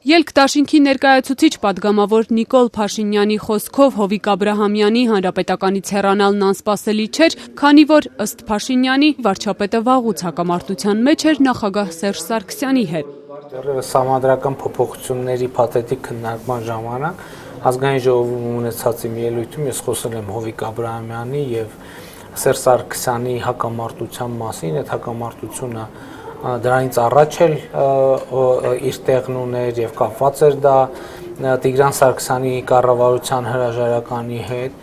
Ելք դաշինքի ներկայացուցիչ պատգամավոր Նիկոլ Փաշինյանի խոսքով Հովիկ Աբրահամյանի հանրապետականից հեռանալն անսպասելի չէր, քանի որ ըստ Փաշինյանի վարչապետը վաղուց հակամարտության մեջ էր նախագահ Սերժ Սարգսյանի հետ։ Սահմանադրական փոփոխությունների փաթեթիկ քննարկման ժամանակ ազգային ժողովում ունեցած իմ ելույթում ես խոսել եմ Հովիկ Աբրահամյանի եւ Սերժ Սարգսյանի հակամարտության մասին, այդ հակամարտությունը դրանից առաջ էլ իր տեղն ուներ եւ կապված էր դա Տիգրան Սարգսյանի կառավարության հրաժարականի հետ։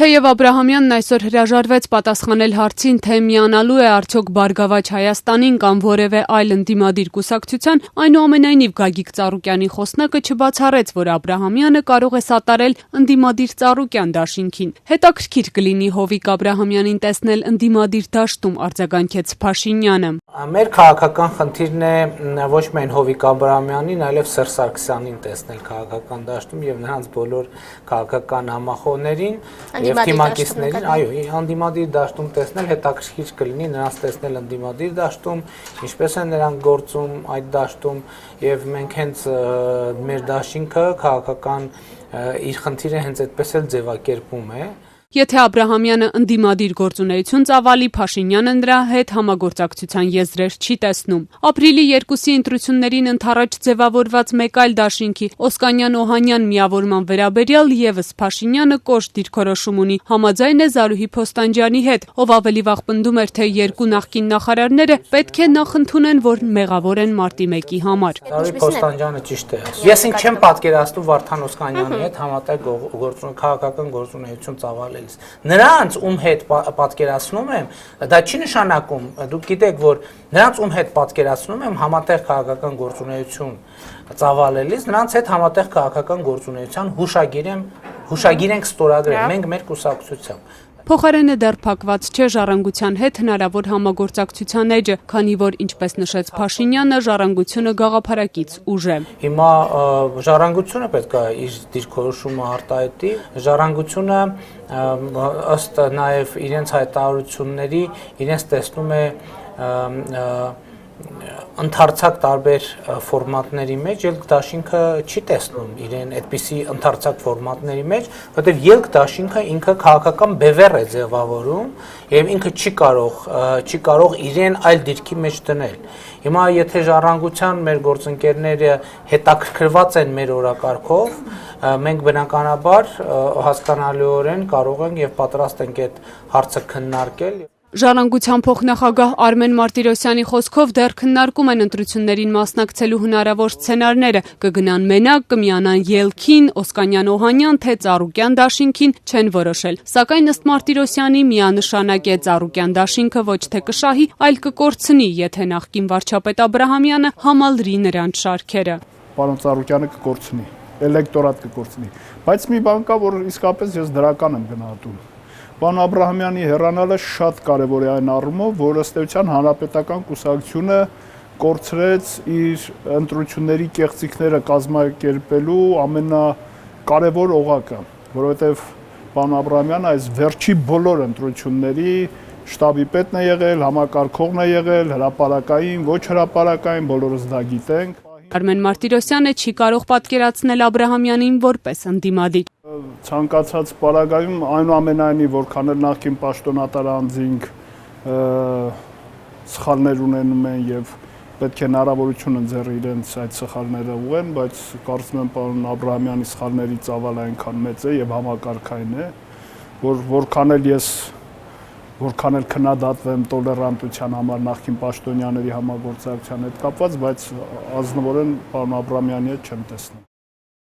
Թեև Աբրահամյանն այսօր հրաժարվեց պատասխանել հարցին, թե միանալու է արդյոք Բարգավաճ Հայաստանին կամ որևէ այլ ընդդիմադիր կուսակցության, այնուամենայնիվ Գագիկ Ծառուկյանի խոսնակը չբացառեց, որ Աբրահամյանը կարող է սատարել ընդդիմադիր Ծառուկյան դաշինքին։ Հետաքրքիր կլինի Հովիկ Աբրահամյանին տեսնել ընդդիմադիր դաշտում, արձագանքեց Փաշինյանը։ Մեր քաղաքական խնդիրն է ոչ միայն Հովիկ Աբրահամյանին, այլև Սերժ Սարգսյանին տեսնել քաղաքական դաշտում եւ նրանց բոլոր քաղաքական համախոհներին եւ թիմակիցներին, այո, անդիմադիր դաշտում տեսնել, հետաքրքիր կլինի նրանց տեսնել անդիմադիր դաշտում, ինչպես են նրանք գործում այդ դաշտում եւ մենք հենց մեր դաշինքը քաղաքական իր խնդիրը հենց այդպես էլ ձևակերպում է։ Եթե Աբրահամյանը ընդդիմադիր գործունեություն ծավալի, Փաշինյանը նրա հետ համագործակցության եզրեր չի տեսնում։ Ապրիլի 2-ի ընտրություններին ընդառաջ ձևավորված մեկ այլ դաշինքի Օսկանյան-Օհանյան միավորման վերաբերյալ եւս Փաշինյանը կոշտ դիրքորոշում ունի, համաձայն է Զարուհի Փոստանջյանի հետ, ով ավելի վաղ պնդում էր, թե երկու նախկին նախարարները պետք է նախընդունեն, որ մեղավոր են մարտի 1-ի համար։ Զարուհի Փոստանջյանը ճիշտ է ասում։ Ես ինձ չեմ պատկերացնում Վարդան Օսկանյանի հետ համատեղ քաղաքական գործունեություն ծավալել։ Նրանց ում հետ պատկերացնում եմ, դա չի նշանակում, դուք գիտեք, որ նրանց ում հետ պատկերացնում եմ համատեղ քաղաքական գործունեություն ծավալելիս, նրանց հետ համատեղ քաղաքական գործունեության հուշագիր ենք ստորագրել, մենք մեր կուսակցությամբ։ Փոխարենը դեռ փակված չէ Ժառանգության հետ հնարավոր համագործակցության էջը, քանի որ, ինչպես նշեց Փաշինյանը, Ժառանգությունը գաղափարակից ուժ է։ Հիմա Ժառանգությունը պետք է իր դիրքորոշումը արտահայտի, Ժառանգությունը ըստ նաև իրենց հայտարարությունների իրենց տեսնում է ընդարձակ տարբեր ֆորմատների մեջ, ելք դաշինքը չի տեսնում իրեն այդպիսի ընդարձակ ֆորմատների մեջ, որտեղ ելք դաշինքը ինքը քաղաքական բևեռ է ձևավորում եւ ինքը չի կարող իրեն այլ դիրքի մեջ դնել։ Հիմա եթե Ժառանգության մեր գործընկերները հետաքրքրված են մեր օրակարգով, մենք բնականաբար հասկանալիորեն կարող ենք եւ պատրաստ ենք այդ հարցը քննարկել։ Ժառանգության փոխնախագահ Արմեն Մարտիրոսյանի խոսքով դեռ քննարկում են ընտրություններին մասնակցելու հնարավոր սցենարները, կգնան մենակ, կմիանան ելքին, Օսկանյան-Օհանյան, թե Ծառուկյան դաշինքին չեն որոշել։ Սակայն ըստ Մարտիրոսյանի միանշանակ է Ծառուկյան դաշինքը ոչ թե կշահի, այլ կկորցնի, եթե նախկին վարչապետ Աբրահամյանը համալրի նրանց շարքերը։ Պարոն Ծառուկյանը կկորցնի, էլեկտորատ կկորցնի, բայց մի բան կա, որ իսկապես ես դրական եմ գնահատում։ Պարոն Աբրահամյանի հեռանալը շատ կարևոր է այն առումով, որ ըստ էության հանրապետական կուսակցությունը կորցրեց իր ընտրությունների կեղծիքները կազմակերպելու ամենակարևոր օղակը, որովհետև պարոն Աբրահամյանը այս վերջի բոլոր ընտրությունների շտաբի պետն է եղել, համակարգողն է եղել, հրապարակային, ոչ հրապարակային, բոլորս դա գիտենք։ Արմեն Մարտիրոսյանը չի կարող պատկերացնել Աբրահամյանին որպես ընդդիմադիր։ Ցանկացած պարագայում այնուամենայնիվ որքան էլ նախկին պաշտոնատար անձինք սխալներ ունենում են եւ պետք է հնարավորություն ընձեռ իրենց այդ սխալները ուղղեն, բայց կարծում եմ պարոն Աբրահամյանի սխալների ծավալը այնքան մեծ է եւ համակարգային է, որ որքան էլ քննադատվեմ տոլերանտության համար նախկին պաշտոնյաների համագործակցության հետ կապված, բայց ազնվորեն պարոն Աբրահամյանի հետ չեմ տեսնում։